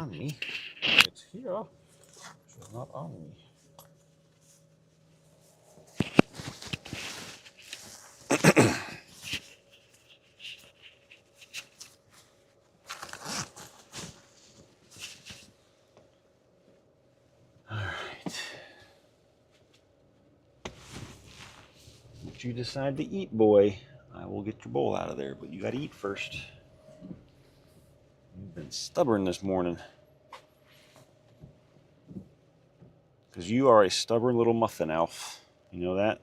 on me. It's here. It's not on me. All right. What you decide to eat, boy, I will get your bowl out of there, but you got to eat first. You've been stubborn this morning. Because you are a stubborn little muffin elf. You know that?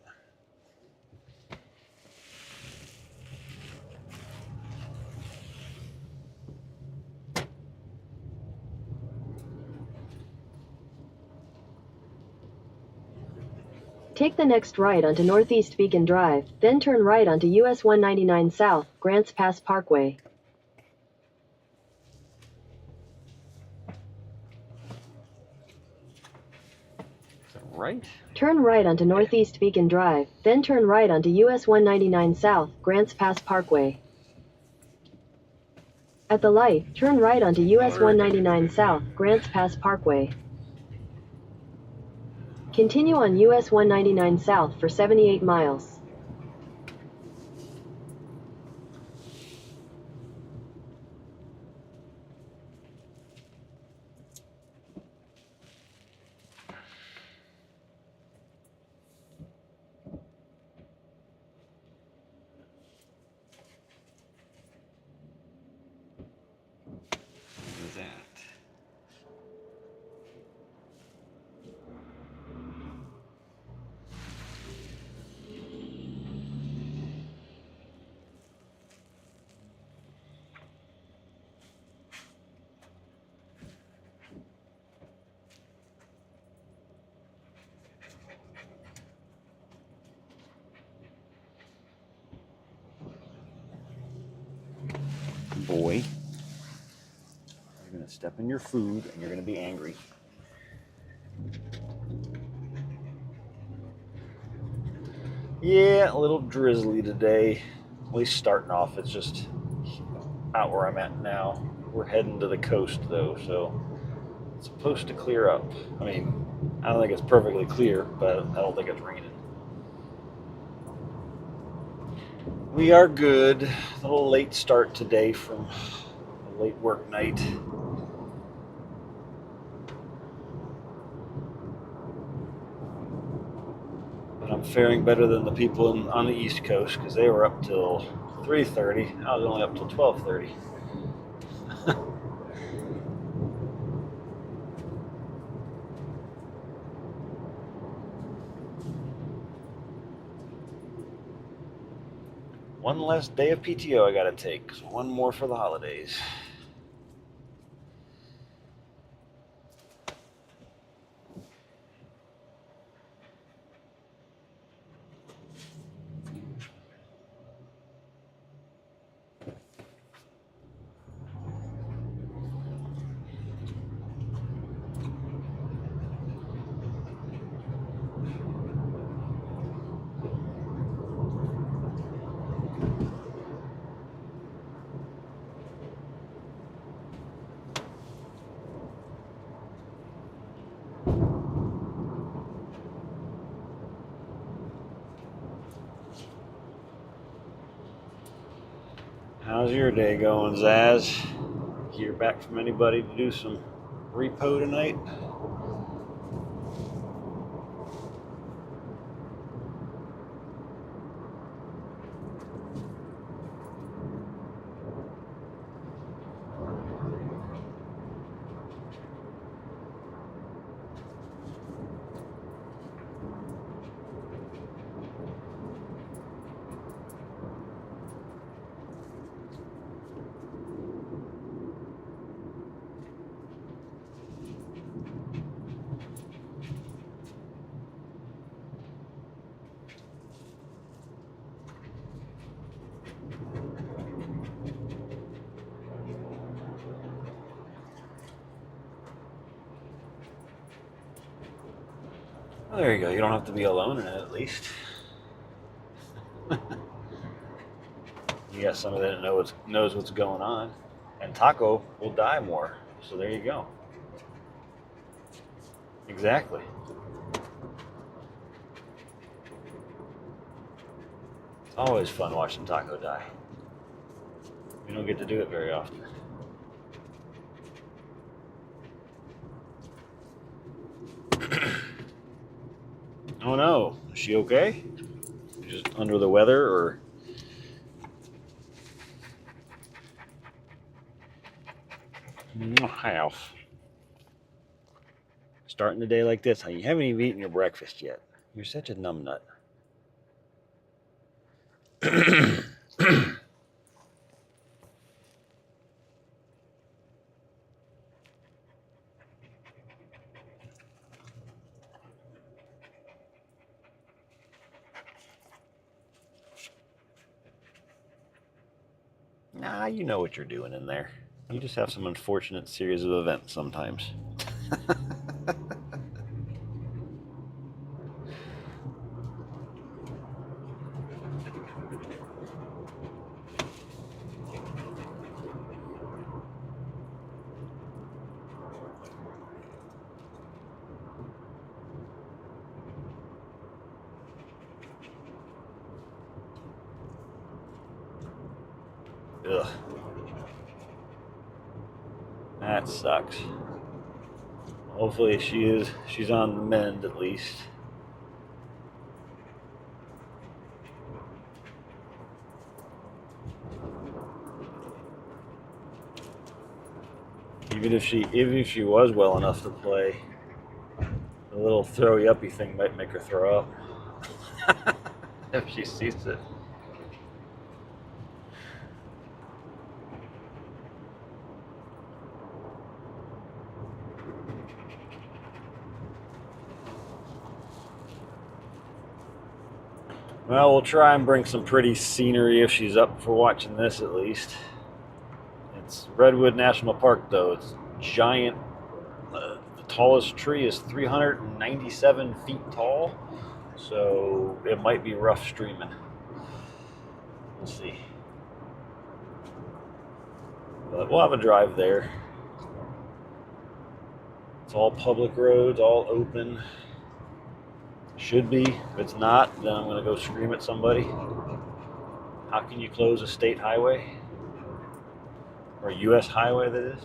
Take the next right onto Northeast Beacon Drive, then turn right onto US 199 South, Grants Pass Parkway. Right? Turn right onto Northeast Beacon Drive, then turn right onto US 199 South, Grants Pass Parkway. At the light, turn right onto US 199 South, Grants Pass Parkway. Continue on US 199 South for 78 miles. What is that? Boy, you're going to step in your food and you're going to be angry. Yeah, a little drizzly today. At least starting off. It's just out where I'm at now. We're heading to the coast though, so it's supposed to clear up. I mean, I don't think it's perfectly clear, but I don't think it's raining. We are good. A little late start today from a late work night. But I'm faring better than the people on the East Coast because they were up till 3:30. I was only up till 12:30. One less day of PTO I gotta take, so one more for the holidays. How's your day going, Zaz? Hear back from anybody to do some repo tonight? Well, there you go. You don't have to be alone in it, at least. You got somebody that knows what's going on. And Taco will die more. So there you go. Exactly. It's always fun watching taco die. We don't get to do it very often. Oh no, is she okay? Just under the weather, or? Hi, Alf. Starting the day like this, huh? You haven't even eaten your breakfast yet. You're such a numbnut. Nah, you know what you're doing in there. You just have some unfortunate series of events sometimes. Ugh. That sucks. Hopefully she's on the mend at least. Even if she was well enough to play, the little throwy uppy thing might make her throw up if she sees it. Well, we'll try and bring some pretty scenery if she's up for watching this at least. It's Redwood National Park, though. It's giant. The tallest tree is 397 feet tall, so it might be rough streaming. We'll see. But we'll have a drive there. It's all public roads, all open. Should be. If it's not, then I'm going to go scream at somebody. How can you close a state highway? Or a U.S. highway, that is?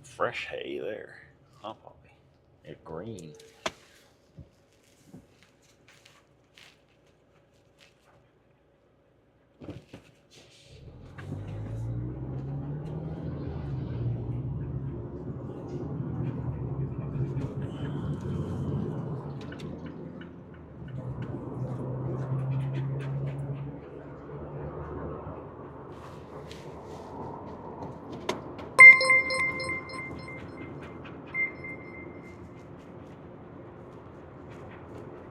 Fresh hay there. Huh, Poppy? It's green.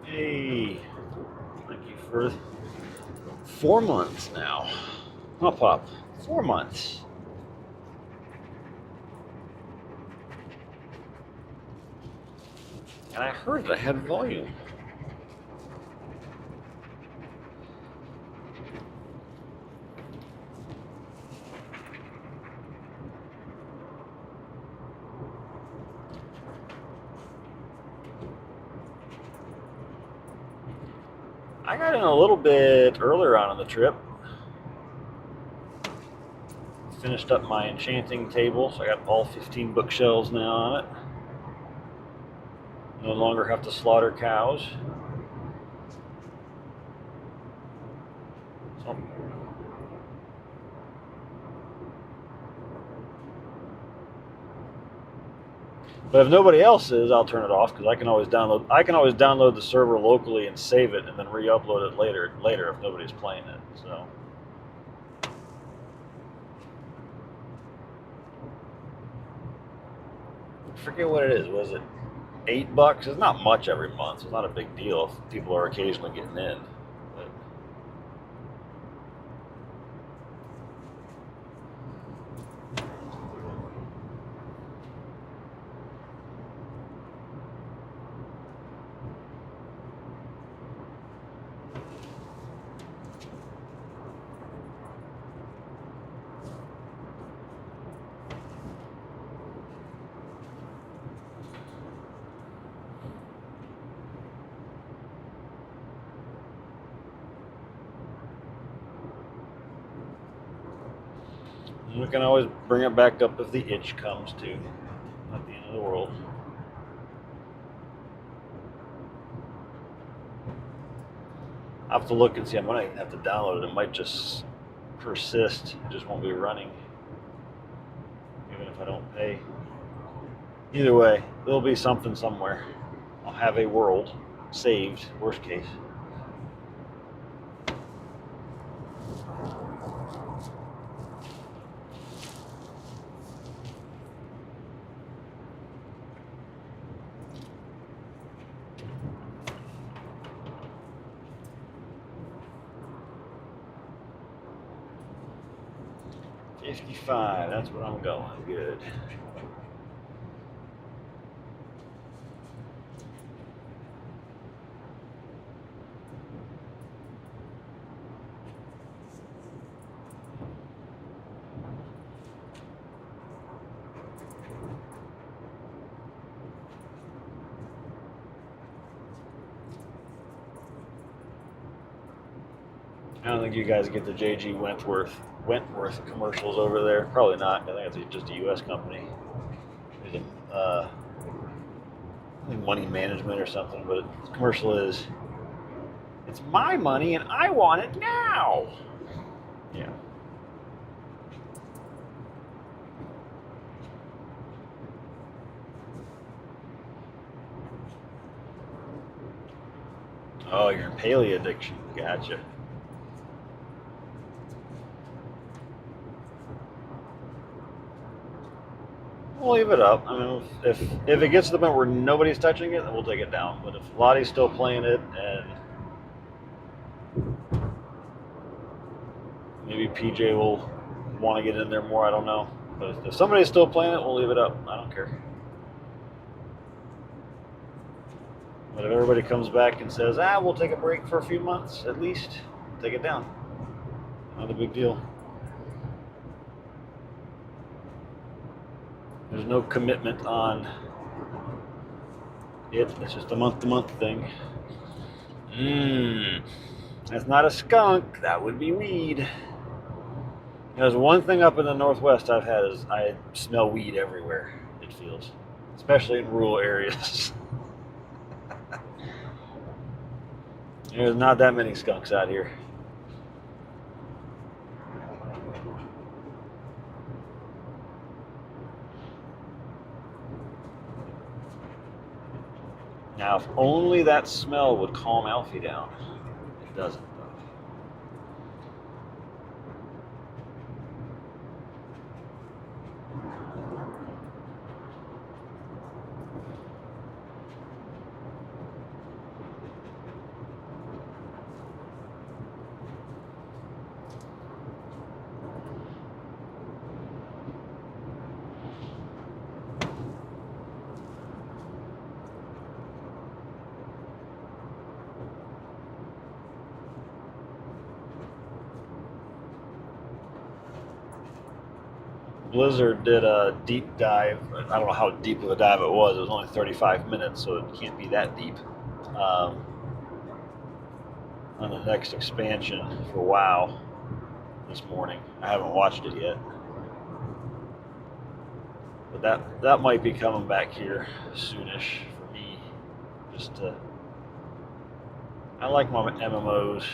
Hey, thank you for 4 months now. Huh, Pop? 4 months. And I heard I had volume. I got in a little bit earlier on in the trip. Finished up my enchanting table, so I got all 15 bookshelves now on it. No longer have to slaughter cows. So, but if nobody else is, I'll turn it off because I can always download. I can always download the server locally and save it, and then re-upload it later if nobody's playing it. So. I forget what it is. Was it $8? It's not much every month. It's not a big deal if people are occasionally getting in. But we can always bring it back up if the itch comes too. Not the end of the world. I'll have to look and see. I might have to download it. It might just persist. It just won't be running. Even if I don't pay. Either way, there'll be something somewhere. I'll have a world saved, worst case. $55, that's what I'm going. Good. I don't think you guys get the J.G. Wentworth commercials over there. Probably not. I think it's just a U.S. company. I think money management or something. But the commercial is, it's my money and I want it now. Yeah. Oh, you're in paleo addiction. Gotcha. We'll leave it up. I mean, if it gets to the point where nobody's touching it, then we'll take it down. But if Lottie's still playing it, and maybe PJ will want to get in there more, I don't know. But if somebody's still playing it, we'll leave it up. I don't care. But if everybody comes back and says, we'll take a break for a few months at least, take it down. Not a big deal. There's no commitment on it. It's just a month-to-month thing. That's not a skunk. That would be weed. There's one thing up in the Northwest I've had is I smell weed everywhere, it feels. Especially in rural areas. There's not that many skunks out here. Now, if only that smell would calm Alfie down. It doesn't, though. Blizzard did a deep dive. I don't know how deep of a dive it was. It was only 35 minutes, so it can't be that deep. On on the next expansion for WoW this morning. I haven't watched it yet, but that might be coming back here soonish for me. Just to, I like my MMOs.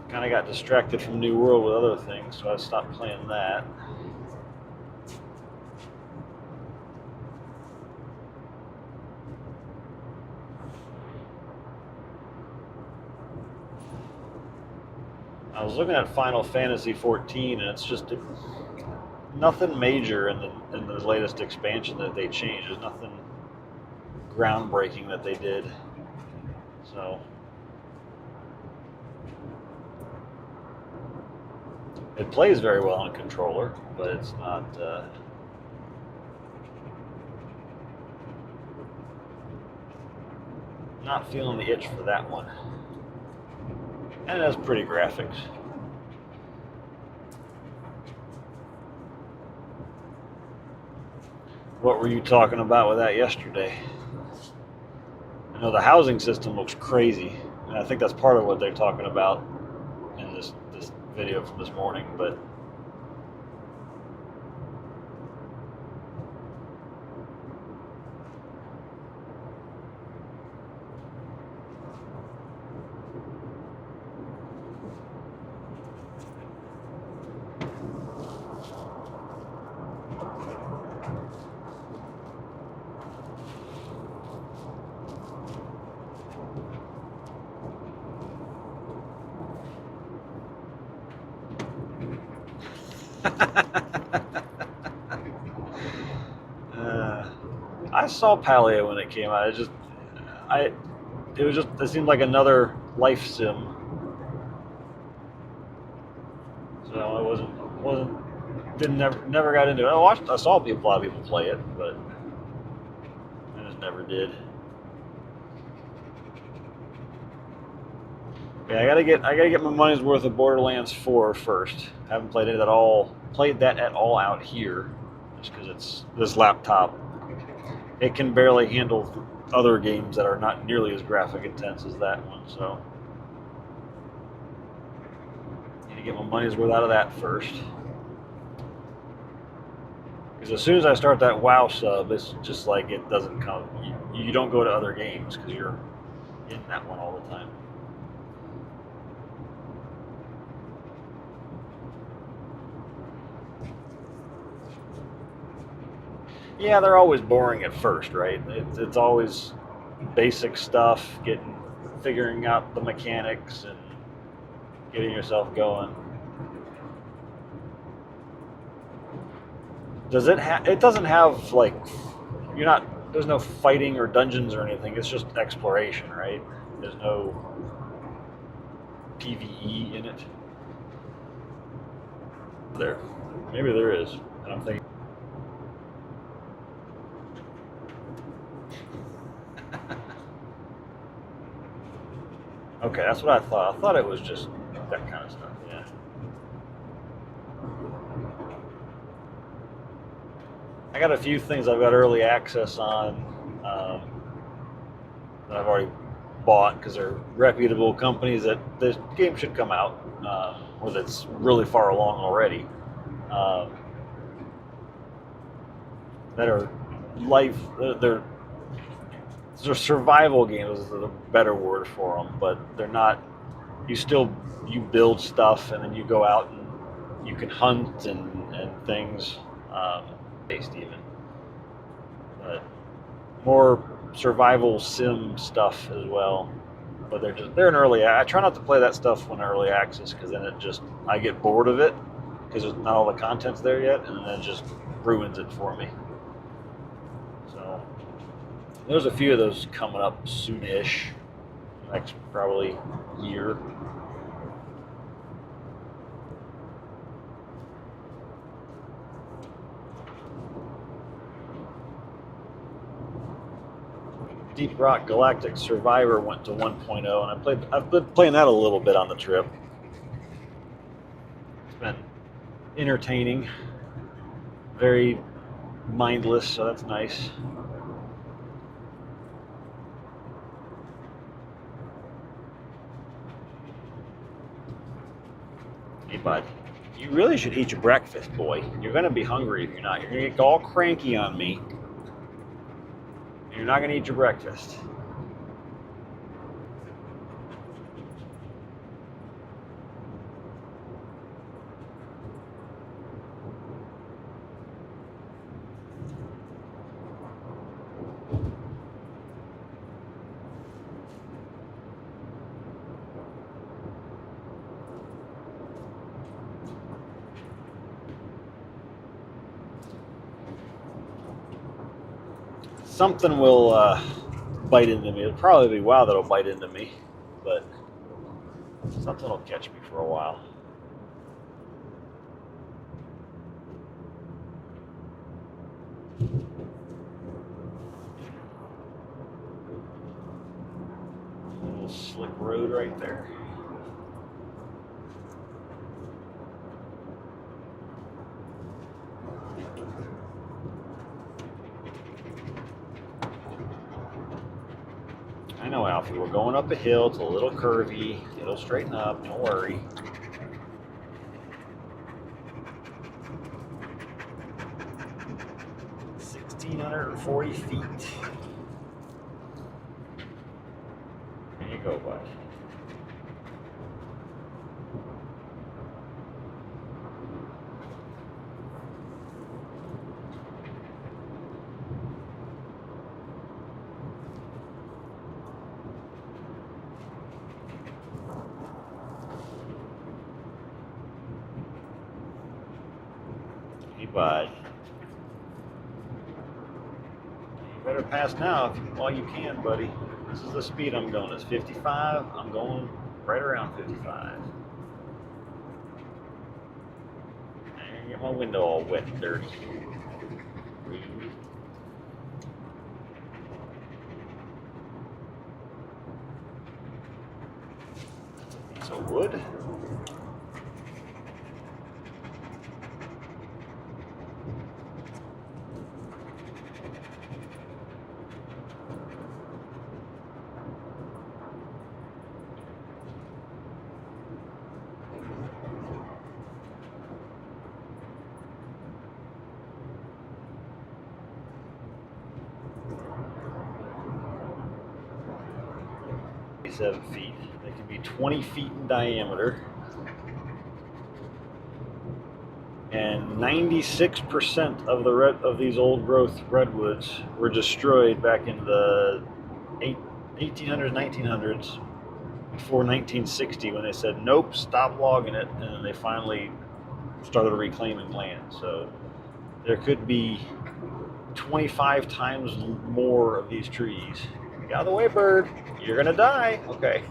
Kind of got distracted from New World with other things, so I stopped playing that. I was looking at Final Fantasy 14, and it's just nothing major in the latest expansion that they changed. There's nothing groundbreaking that they did. So it plays very well on a controller, but it's not feeling the itch for that one. And it has pretty graphics. What were you talking about with that yesterday? I know the housing system looks crazy, and I think that's part of what they're talking about in this video from this morning, but I saw Palia when it came out. It seemed like another life sim. So never got into it. I saw a lot of people play it, but I just never did. Yeah, I gotta get my money's worth of Borderlands 4 first. I haven't played that at all out here, just because it's this laptop. It can barely handle other games that are not nearly as graphic intense as that one, so need to get my money's worth out of that first. Because as soon as I start that WoW sub, it's just like it doesn't come. You don't go to other games because you're in that one all the time. Yeah, they're always boring at first, right? It's always basic stuff, figuring out the mechanics and getting yourself going. It doesn't have like there's no fighting or dungeons or anything. It's just exploration, right? There's no PvE in it. Maybe there is. I don't think. Okay, that's what I thought. I thought it was just that kind of stuff, yeah. I got a few things I've got early access on that I've already bought because they're reputable companies that this game should come out, or that's really far along already. That are they're survival games is the better word for them, but they're not. You build stuff and then you go out and you can hunt and things, based even, but more survival sim stuff as well. But they're in early. I try not to play that stuff when early access because then I get bored of it because there's not all the content's there yet, and then it just ruins it for me. So there's a few of those coming up soon-ish, next probably year. Deep Rock Galactic Survivor went to 1.0, and I've been playing that a little bit on the trip. entertaining, very mindless, so that's nice. Hey, bud, you really should eat your breakfast, boy. You're going to be hungry if you're not. You're going to get all cranky on me. And you're not going to eat your breakfast. Something will bite into me. It'll probably be WoW that'll bite into me, but something will catch me for a while. A little slick road right there. I know, Alfie, we're going up a hill. It's a little curvy. It'll straighten up. Don't worry. $1,640 feet. There you go, bud. Hey, bud. You better pass now while you can, buddy. This is the speed I'm going. It's 55. I'm going right around 55. And get my window all wet and dirty. Piece of wood. Feet. They can be 20 feet in diameter, and 96% of of these old growth redwoods were destroyed back in the 1800s, 1900s, before 1960, when they said nope, stop logging it, and then they finally started reclaiming land. So there could be 25 times more of these trees. Get out of the way, bird. You're gonna die. Okay.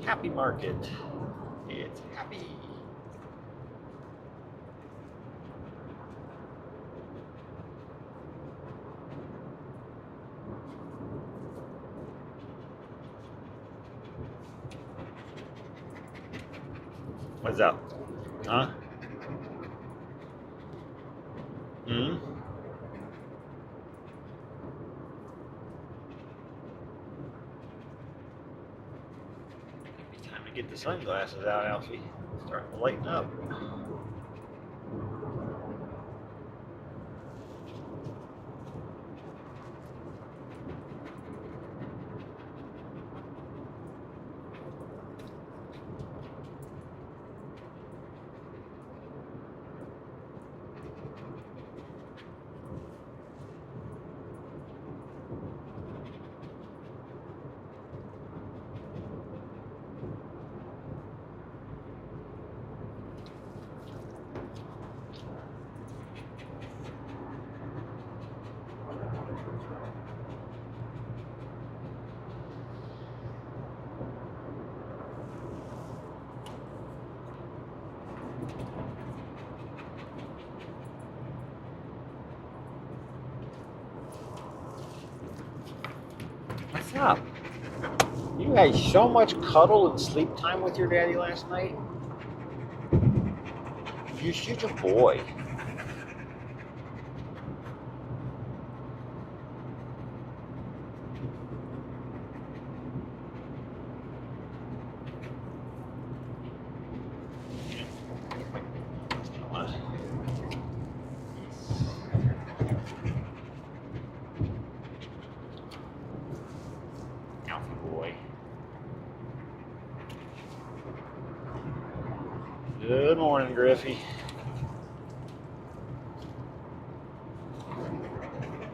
Happy market. It's happy. What's up? Huh? Hmm? Time to get the sunglasses out, Alfie. Starting to lighten up. Stop. You had so much cuddle and sleep time with your daddy last night. You're such a boy. Alpha boy. Good morning, Griffey.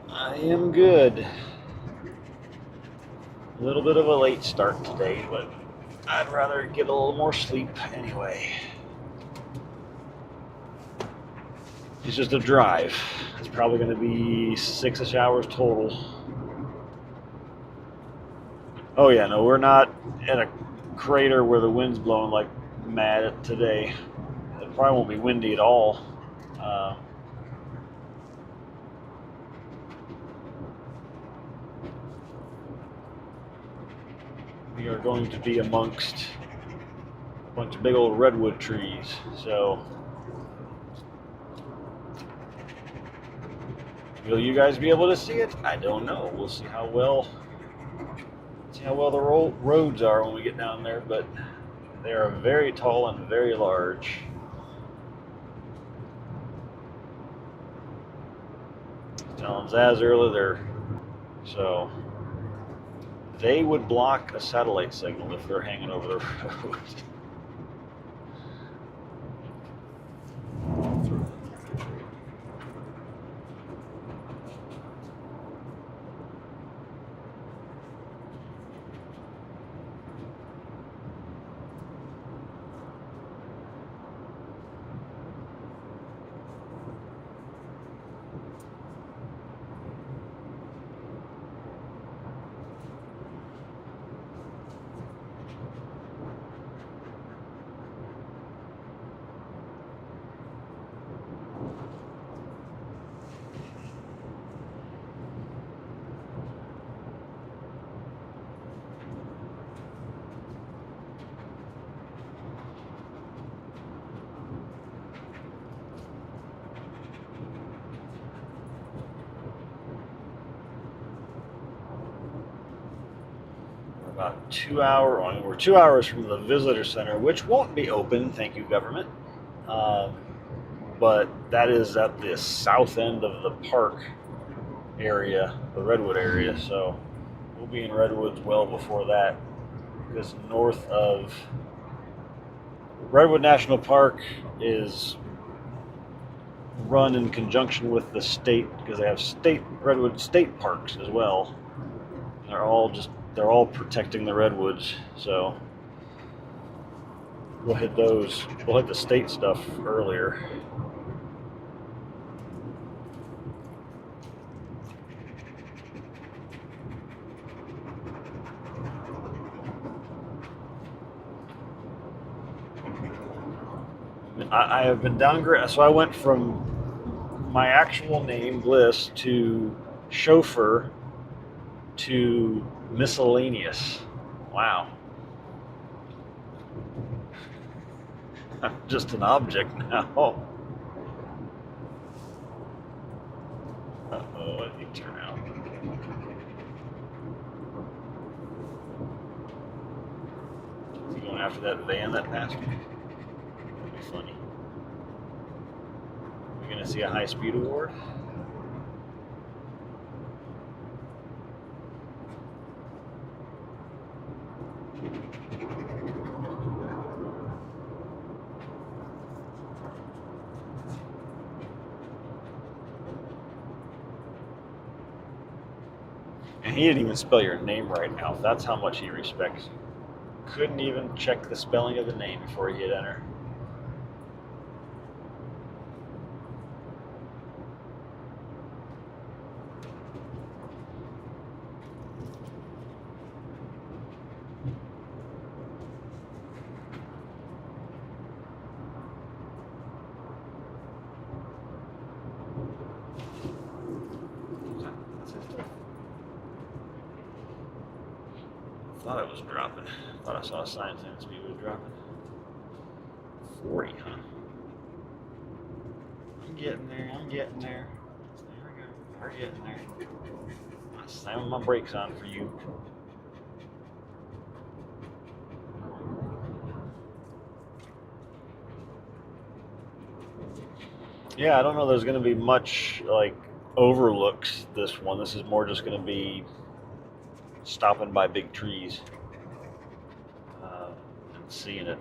I am good. A little bit of a late start today, but I'd rather get a little more sleep anyway. It's just a drive. It's probably going to be 6-ish hours total. Oh yeah, no, we're not in a crater where the wind's blowing like mad today. It probably won't be windy at all. We are going to be amongst a bunch of big old redwood trees, so will you guys be able to see it? I don't know. We'll see how well the roads are when we get down there, but they are very tall and very large. Telling Zaz earlier, so they would block a satellite signal if they're hanging over the road. About 2 hours on. We're 2 hours from the visitor center, which won't be open, thank you, government. But that is at the south end of the park area, the Redwood area. So we'll be in Redwoods well before that, because north of Redwood National Park is run in conjunction with the state, because they have Redwood state parks as well. They're all protecting the redwoods, so we'll hit those. We'll hit the state stuff earlier. I have been downgraded, so I went from my actual name, Bliss, to chauffeur to miscellaneous. Wow. I'm just an object now. Uh-oh, what did you turn out? Is he going after that van that passed me? That'd be funny. We're going to see a high-speed award? And he didn't even spell your name right now. That's how much he respects you. Couldn't even check the spelling of the name before he hit enter. thought it was dropping. I thought I saw a sign saying the speed was dropping. 40, huh? I'm getting there. I'm getting there. There we go. We're getting there. I'm slamming my brakes on for you. Yeah, I don't know. There's going to be much like overlooks this one. This is more just going to be stopping by big trees and seeing it.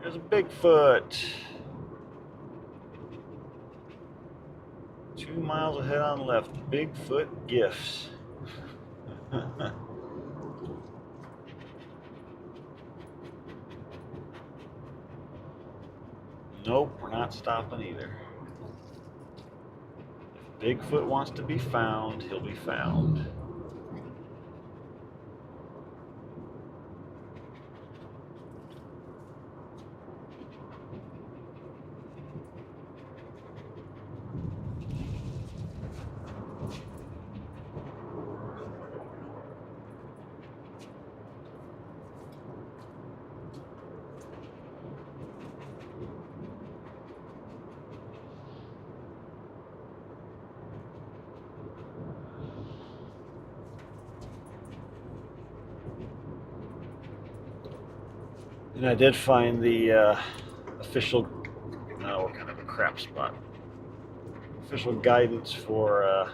There's a Bigfoot. 2 miles ahead on left. Bigfoot gifts. Nope, we're not stopping either. If Bigfoot wants to be found, he'll be found. And I did find the official, no, what kind of a crap spot? Official guidance for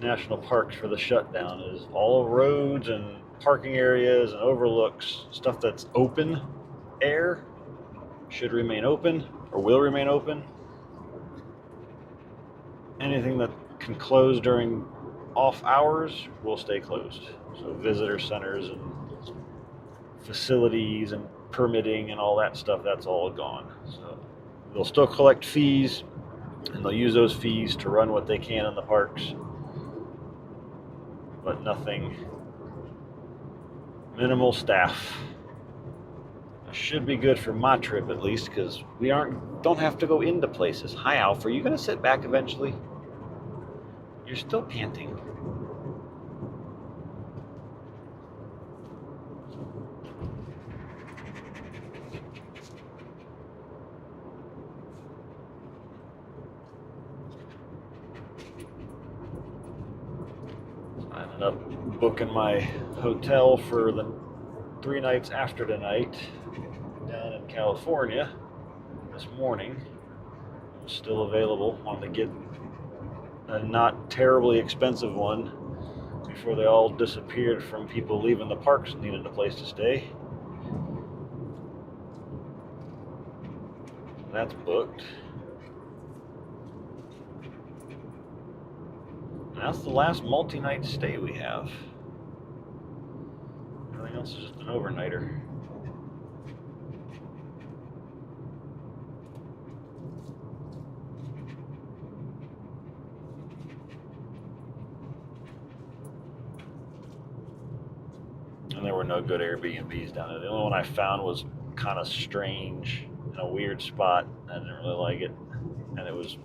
national parks for the shutdown is all roads and parking areas and overlooks, stuff that's open air should remain open or will remain open. Anything that can close during off hours will stay closed. So visitor centers and facilities and permitting and all that stuff, that's all gone. So they'll still collect fees and they'll use those fees to run what they can in the parks, but nothing, minimal staff. That should be good for my trip at least, because we don't have to go into places. Hi Alf, are you going to sit back eventually? You're still panting. I ended up booking my hotel for the 3 nights after tonight down in California this morning. It was still available. Wanted to get a not terribly expensive one before they all disappeared from people leaving the parks and needing a place to stay. That's booked. And that's the last multi-night stay we have. Everything else is just an overnighter. And there were no good Airbnbs down there. The only one I found was kind of strange in a weird spot. I didn't really like it. And it was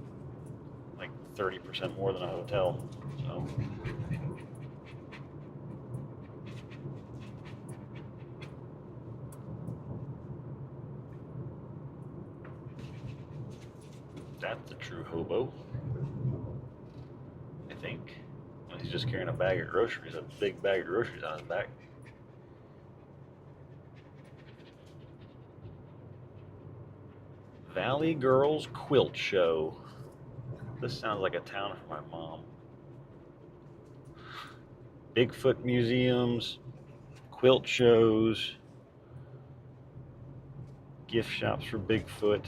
like 30% more than a hotel. So that's a true hobo, I think. Well, he's just carrying a bag of groceries, a big bag of groceries on his back. Valley Girls Quilt Show. This sounds like a town for my mom. Bigfoot museums, quilt shows, gift shops for Bigfoot.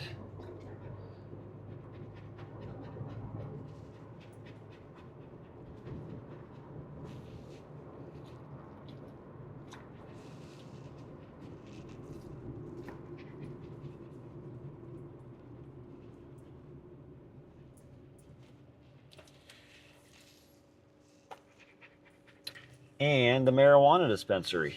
And the marijuana dispensary.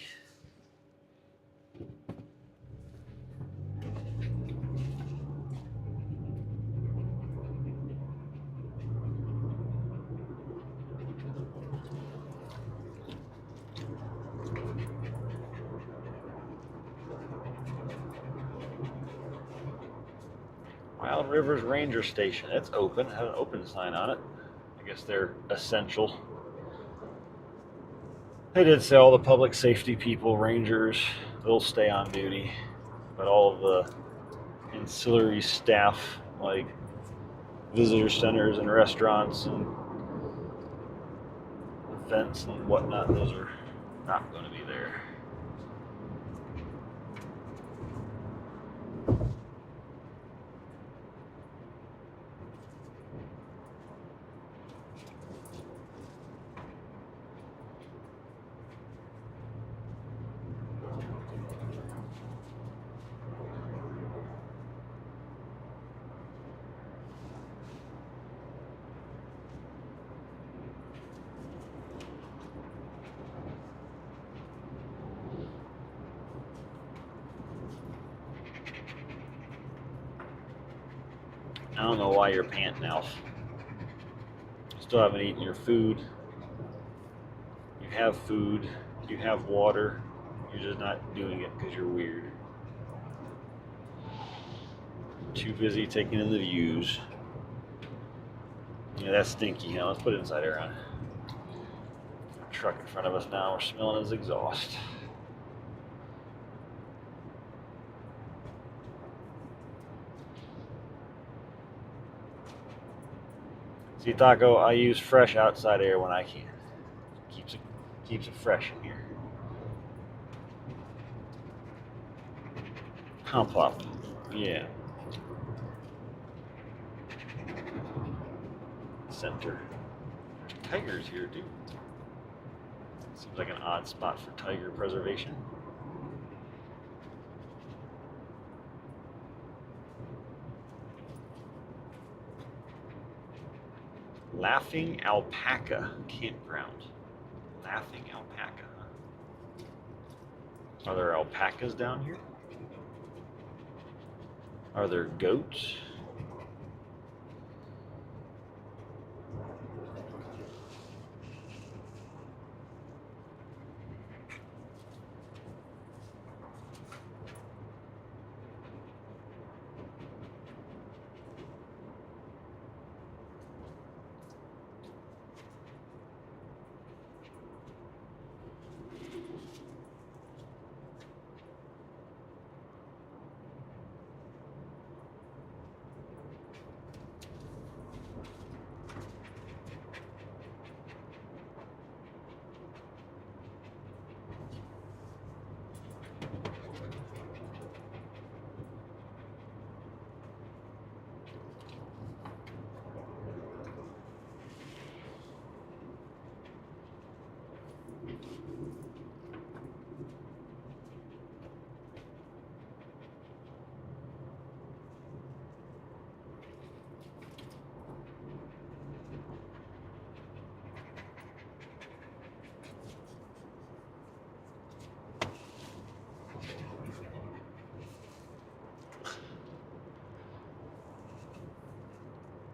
Wild Rivers Ranger Station. It's open. It has an open sign on it. I guess they're essential. They did say all the public safety people, rangers, they'll stay on duty. But all of the ancillary staff, like visitor centers and restaurants and events and whatnot, those are not going to be there. I don't know why you're panting, Alf. Still haven't eaten your food. You have food. You have water. You're just not doing it because you're weird. Too busy taking in the views. Yeah, that's stinky, huh? Let's put it inside Aaron. Truck in front of us now. We're smelling his exhaust. See, Taco, I use fresh outside air when I can. Keeps it fresh in here. Pop. Yeah. Center. There's tigers here, too. Seems like an odd spot for tiger preservation. Laughing Alpaca Campground. Laughing Alpaca, huh? Are there alpacas down here? Are there goats?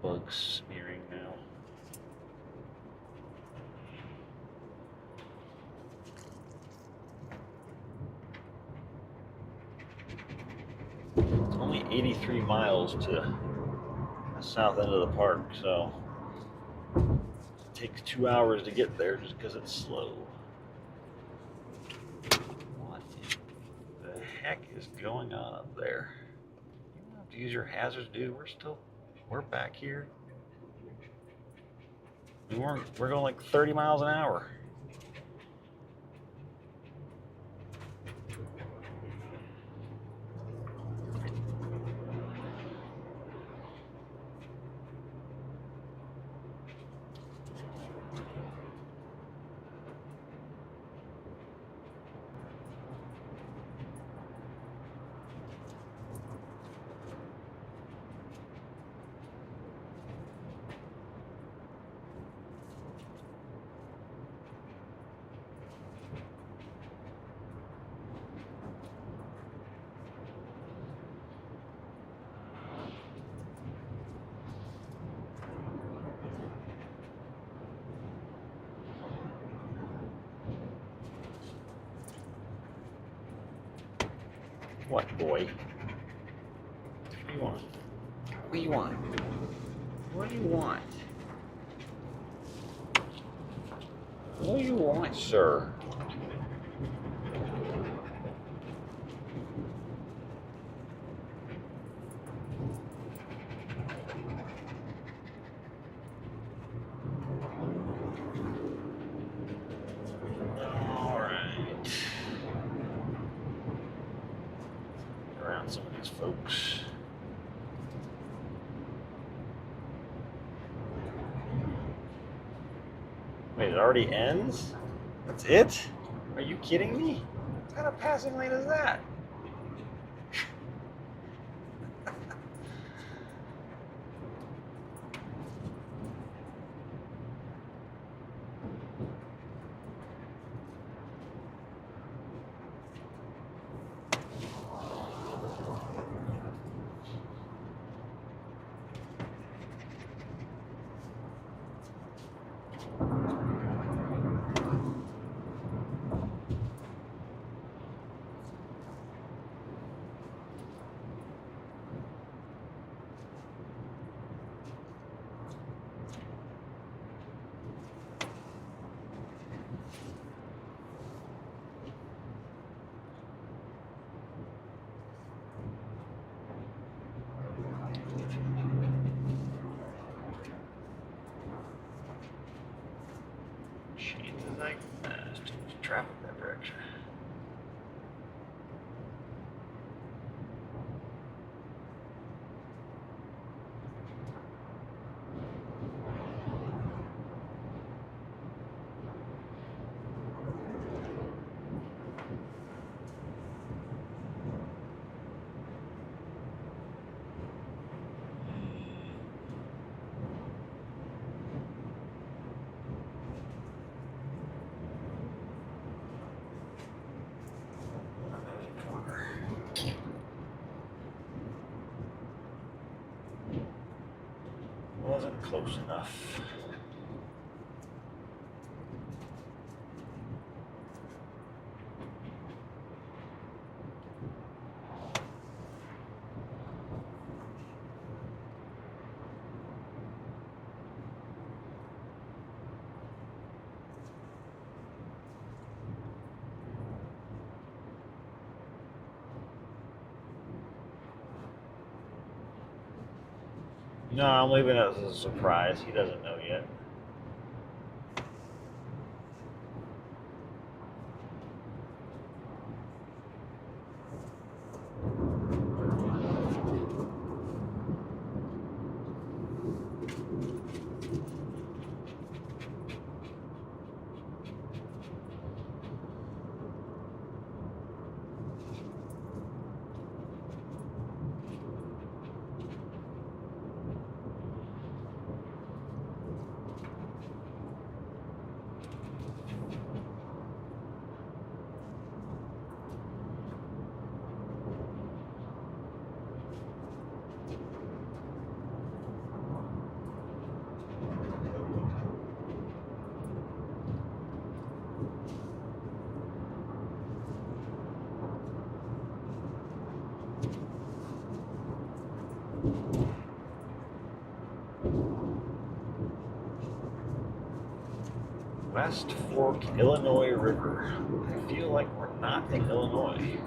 Bug smearing now. It's only 83 miles to the south end of the park, so it takes 2 hours to get there just because it's slow. What the heck is going on up there? You don't have to use your hazards, dude. We're back here. We're going like 30 miles an hour. What, boy? What do you want? What do you want? What do you want? What do you want, sir? Alright. Around some of these folks. Wait, it already ends? That's it? Are you kidding me? What kind of passing lane is that? There's too much traffic that direction. Wasn't close enough. No, I'm leaving it as a surprise. He doesn't know yet. West Fork, Illinois River. I feel like we're not in Illinois.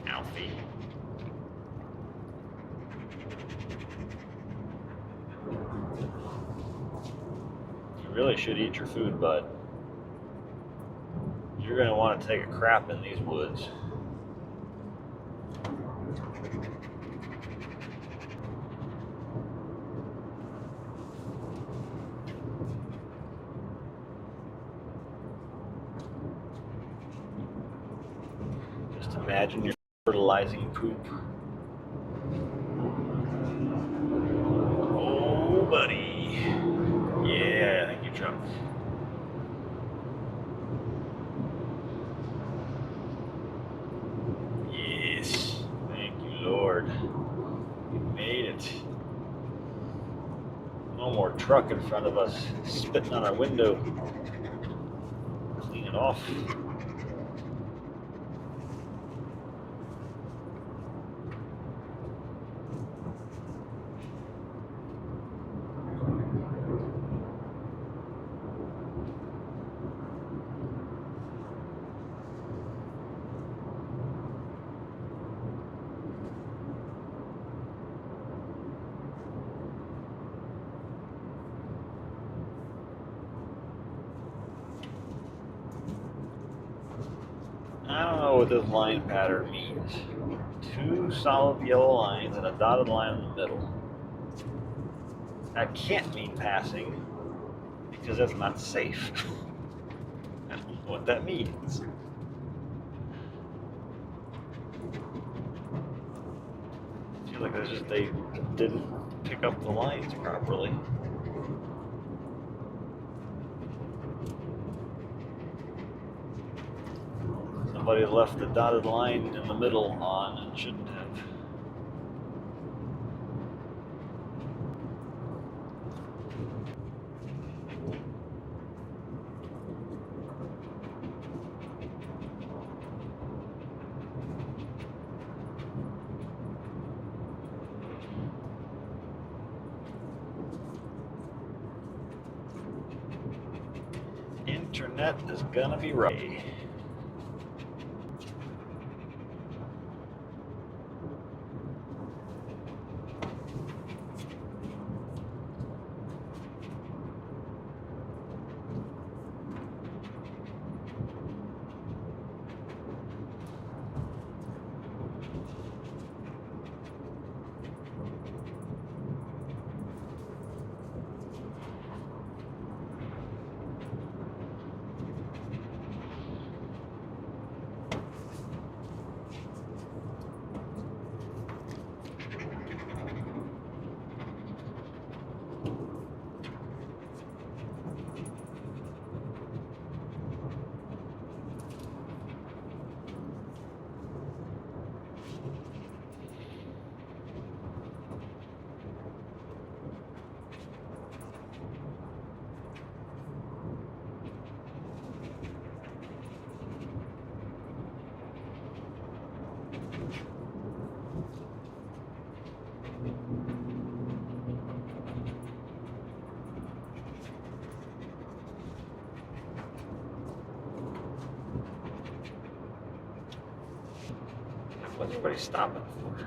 Alfie. You really should eat your food, bud. You're going to want to take a crap in these woods. Just imagine you're fertilizing poop. Oh, buddy. Yeah, I think you jumped. Yes. Thank you, Lord. No more truck in front of us spitting on our window. Clean it off. I don't know what this line pattern means. 2 solid yellow lines and a dotted line in the middle. That can't mean passing because that's not safe. I don't know what that means. I feel like that's just they didn't pick up the lines properly. Somebody left the dotted line in the middle on and shouldn't have. Internet is gonna be right. What's everybody stopping for?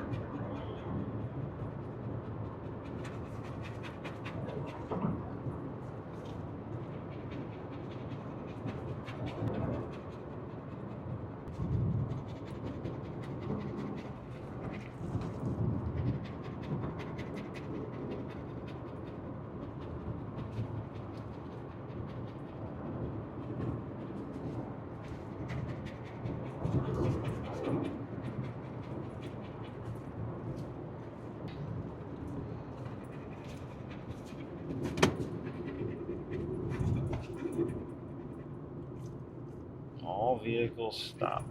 All vehicles stop.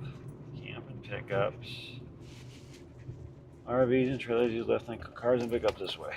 Camp and pickups. RVs and trailers use left lane. Cars and pickups this way.